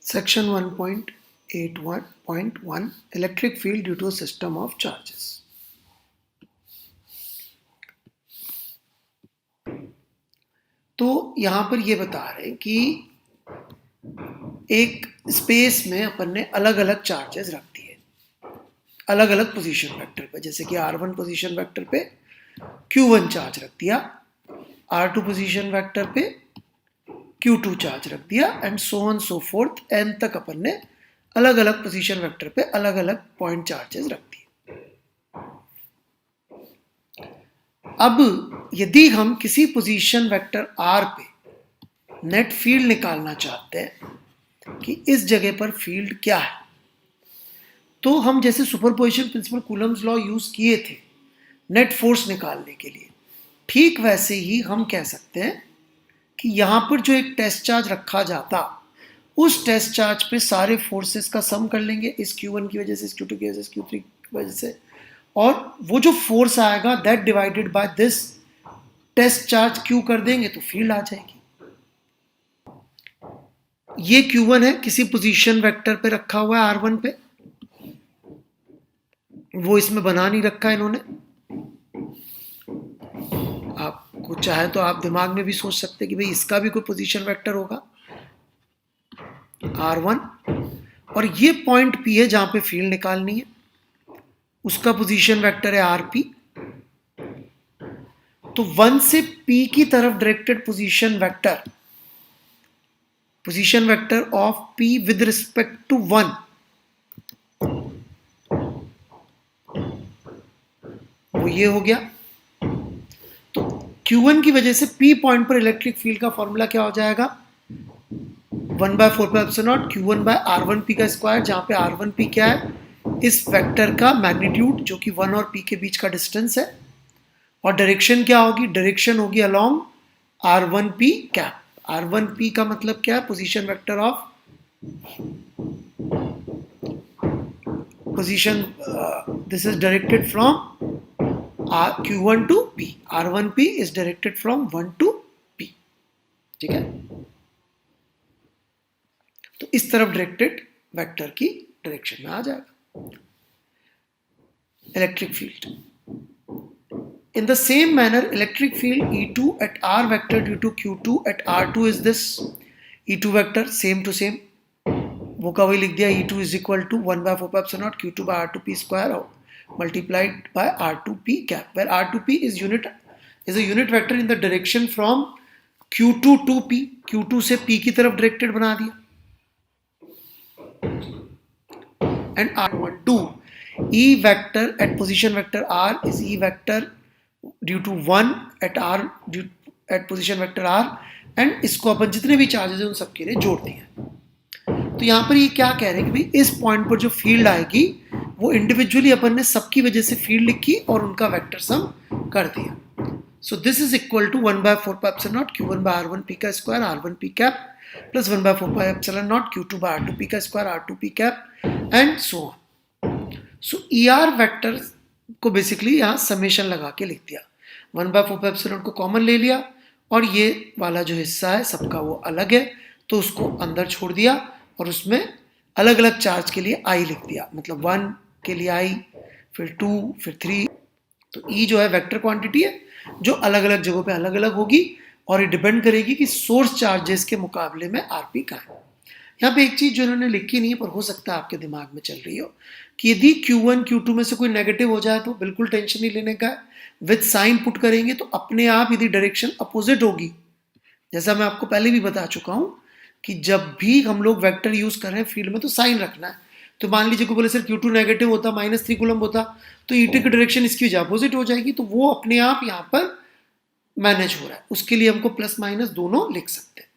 Section 1.81.1 Electric field due to a system of charges. तो यहां पर ये बता रहे हैं कि एक स्पेस में अपन ने अलग अलग चार्जेस रख दिए अलग अलग पोजीशन वेक्टर पे, जैसे कि r1 पोजीशन वेक्टर पे q1 चार्ज रख दिया, r2 पोजीशन वेक्टर पे q2 चार्ज रख दिया and so on so fourth n तक अपन ने अलग अलग पोजीशन वेक्टर पे अलग अलग पॉइंट चार्जेस रख दिए। अब यदि हम किसी पोजीशन वेक्टर r पे नेट फील्ड निकालना चाहते हैं कि इस जगह पर फील्ड क्या है, तो हम जैसे superposition principle Coulomb's law use किए थे नेट फोर्स निकालने के लिए, ठीक वैसे ही हम कह सकते हैं कि यहां पर जो एक टेस्ट चार्ज रखा जाता उस टेस्ट चार्ज पे सारे फोर्सेस का सम कर लेंगे, इस Q1 की वजह से, इस Q2 की वजह से, इस Q3 की वजह से, और वो जो फोर्स आएगा that divided by this test charge Q कर देंगे तो फील्ड आ जाएगी। ये Q1 है, किसी पोजीशन वेक्टर पे रखा हुआ है R1 पे, वो इसमें बना नहीं रखा है इन्होंने। आपको चाहे तो आप दिमाग में भी सोच सकते हैं कि भाई इसका भी कोई पोजीशन वेक्टर होगा R1, और ये पॉइंट P है जहां पे फील्ड निकालनी है, उसका पोजीशन वेक्टर है RP। तो 1 से P की तरफ directed position vector of P with respect to 1 वो ये हो गया। तो Q1 की वजह से P पॉइंट पर इलेक्ट्रिक फील्ड का फॉर्मूला क्या हो जाएगा, 1/4πε0 Q1/r1p का स्क्वायर, जहां पे r1p क्या है, इस वेक्टर का मैग्नीट्यूड जो कि 1 और p के बीच का डिस्टेंस है, और डायरेक्शन क्या होगी, डायरेक्शन होगी अलोंग r1p कैप। r1p का मतलब क्या है, position vector of position, this is directed from Q1 to P, r1p is directed from 1 to P, ठीक है। तो इस तरफ डायरेक्टेड वेक्टर की डायरेक्शन में आ जाएगा electric field. In the same manner, electric field E2 at R vector due to Q2 at R2 is this E2 vector, same to same, वो का वही लिख दिया, E2 is equal to 1/4πε0 Q2 by R2p square multiplied by R2p cap, where R2p is a unit vector in the direction from Q2 to P, Q2 से P की तरफ directed बना दिया, and R12 E vector at position vector R is E vector due to 1 at R at position vector R, and इसको अपन जितने भी charges हैं उन सबके लिए जोड़ दिया। तो यहां पर ये क्या कह रहे हैं कि भाई इस पॉइंट पर जो फील्ड आएगी वो इंडिविजुअली अपन ने सबकी वजह से फील्ड लिखी और उनका वेक्टर सम कर दिया। So this is equal to 1/4πε0 Q1/r1p का square r1p cap plus 1/4πε0 Q2/r2p का square r2p cap and so on. So ER vector को बेसिकली यहाँ समेशन लगा के लिख दिया, 1/4πε0 को कॉमन ले लिया और ये वाला जो हिस्सा है सबका वो अलग है तो उसको अंदर छोड़ दिया और उसमें अलग अलग चार्ज के लिए I लिख दिया, मतलब 1 के लिए I, फिर 2, फिर 3। तो E जो है वेक्टर क्वांटिटी है जो अलग अलग जगहों पे अलग अलग होगी और ये डिपेंड करेगी कि सोर्स चार्जेस के मुकाबले में RP का है। यहाँ पे एक चीज जो इन्होंने लिखी नहीं है पर हो सकता है आपके दिमाग में चल रही हो कि यदि Q1 Q2 में से कोई नेगेटिव हो जाए तो बिल्कुल टेंशन नहीं लेने का है, विद साइन पुट करेंगे तो अपने आप यदि डायरेक्शन अपोजिट होगी, जैसा मैं आपको पहले भी बता चुका हूं कि जब भी हम लोग वेक्टर यूज कर रहे हैं फील्ड में तो साइन रखना है। तो मान लीजिए को बोले सर Q2 नेगेटिव होता, -3 कूलम होता, तो E2 की डायरेक्शन इसकी वजह अपोजिट हो जाएगी, तो वो अपने आप यहाँ पर मैनेज हो रहा है, उसके लिए हमको प्लस माइनस दोनों लिख सकते हैं।